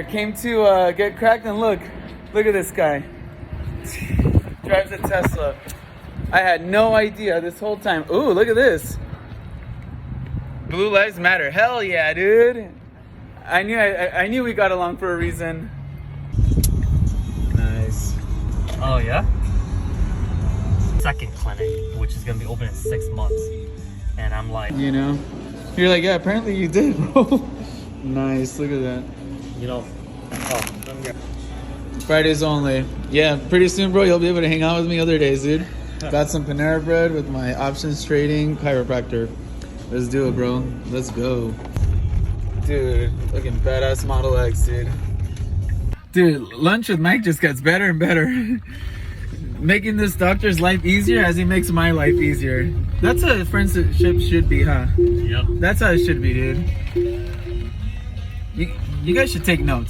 Came to get cracked, and look at this guy. Drives a Tesla. I had no idea this whole time. Ooh, look at this. Blue Lives Matter. Hell yeah, dude. I knew we got along for a reason. Nice. Oh yeah? Second clinic, which is gonna be open in 6 months. And I'm like, You know? You're like, yeah, apparently you did, bro. Nice, look at that. you know, oh, I'm here. Fridays only. Yeah, pretty soon, bro, you'll be able to hang out with me other days, dude. Got some Panera bread with my options trading chiropractor. Let's do it, bro. Let's go. Dude, looking badass Model X, dude. Dude, lunch with Mike just gets better and better. Making this doctor's life easier as he makes my life easier. That's how friendship should be, huh? Yep. That's how it should be, dude. You guys should take notes.